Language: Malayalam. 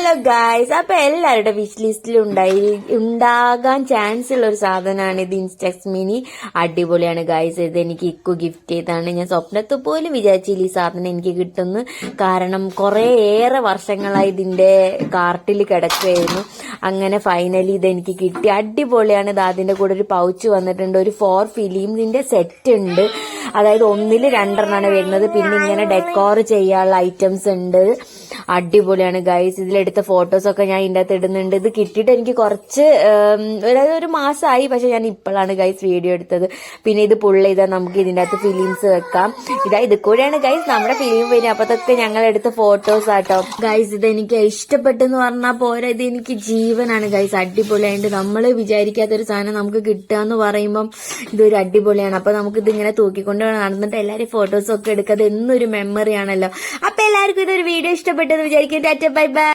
ഹലോ ഗായ്സ്, അപ്പൊ എല്ലാവരുടെ വിഷ് ലിസ്റ്റിൽ ഉണ്ടാകാൻ ചാൻസ് ഉള്ള ഒരു സാധനമാണ് ഇത്. ഇൻസ്റ്റക്സ് മിനി അടിപൊളിയാണ് ഗായ്സ്. ഇത് എനിക്ക് ഇക്കു ഗിഫ്റ്റ് ചെയ്താണ്. ഞാൻ സ്വപ്നത്തിൽ പോലും വിചാരിച്ചില്ല ഈ സാധനം എനിക്ക് കിട്ടുന്നു. കാരണം ഏറെ വർഷങ്ങളായി ഇതിന്റെ കാർട്ടിൽ കിടക്കുകയായിരുന്നു. അങ്ങനെ ഫൈനലി ഇത് എനിക്ക് കിട്ടി. അടിപൊളിയാണ്. ഇത് അതിന്റെ കൂടെ ഒരു പൗച്ച് വന്നിട്ടുണ്ട്, ഒരു 4 ഫിലിമിന്റെ സെറ്റ് ഉണ്ട്. അതായത് 1 2 വരുന്നത്. പിന്നെ ഇങ്ങനെ ഡെക്കോർ ചെയ്യാനുള്ള ഐറ്റംസ് ഉണ്ട്. അടിപൊളിയാണ് ഗൈസ്. ഇതിലെടുത്ത ഫോട്ടോസൊക്കെ ഞാൻ ഇതിൻ്റെ അകത്ത് ഇടുന്നുണ്ട്. ഇത് കിട്ടിയിട്ട് എനിക്ക് കുറച്ച് അതായത് ഒരു മാസമായി, പക്ഷെ ഞാൻ ഇപ്പോഴാണ് ഗൈസ് വീഡിയോ എടുത്തത്. പിന്നെ ഇത് പുള്ള് ചെയ്താൽ നമുക്ക് ഇതിൻ്റെ അകത്ത് ഫിലിംസ് വെക്കാം. ഇത് കൂടെയാണ് ഗൈസ് നമ്മുടെ ഫിലിം വരും. അപ്പത്തൊക്കെ ഞങ്ങൾ എടുത്ത ഫോട്ടോസ് ആട്ടോ ഗൈസ്. ഇത് എനിക്ക് ഇഷ്ടപ്പെട്ടെന്ന് പറഞ്ഞാൽ പോരാ, ഇത് എനിക്ക് ജീവനാണ് ഗൈസ്. അടിപൊളിയായിട്ട് നമ്മൾ വിചാരിക്കാത്തൊരു സാധനം നമുക്ക് കിട്ടുക എന്ന് പറയുമ്പം ഇതൊരു അടിപൊളിയാണ്. അപ്പൊ നമുക്ക് ഇതിങ്ങനെ തൂക്കിക്കൊണ്ട് നടന്നിട്ട് എല്ലാവരും ഫോട്ടോസൊക്കെ എടുക്കുക. അത് എന്നൊരു മെമ്മറി ആണല്ലോ. അപ്പൊ എല്ലാവർക്കും ഇതൊരു വീഡിയോ ഇഷ്ടപ്പെട്ടെന്ന് വിചാരിക്കും. Tata bye bye.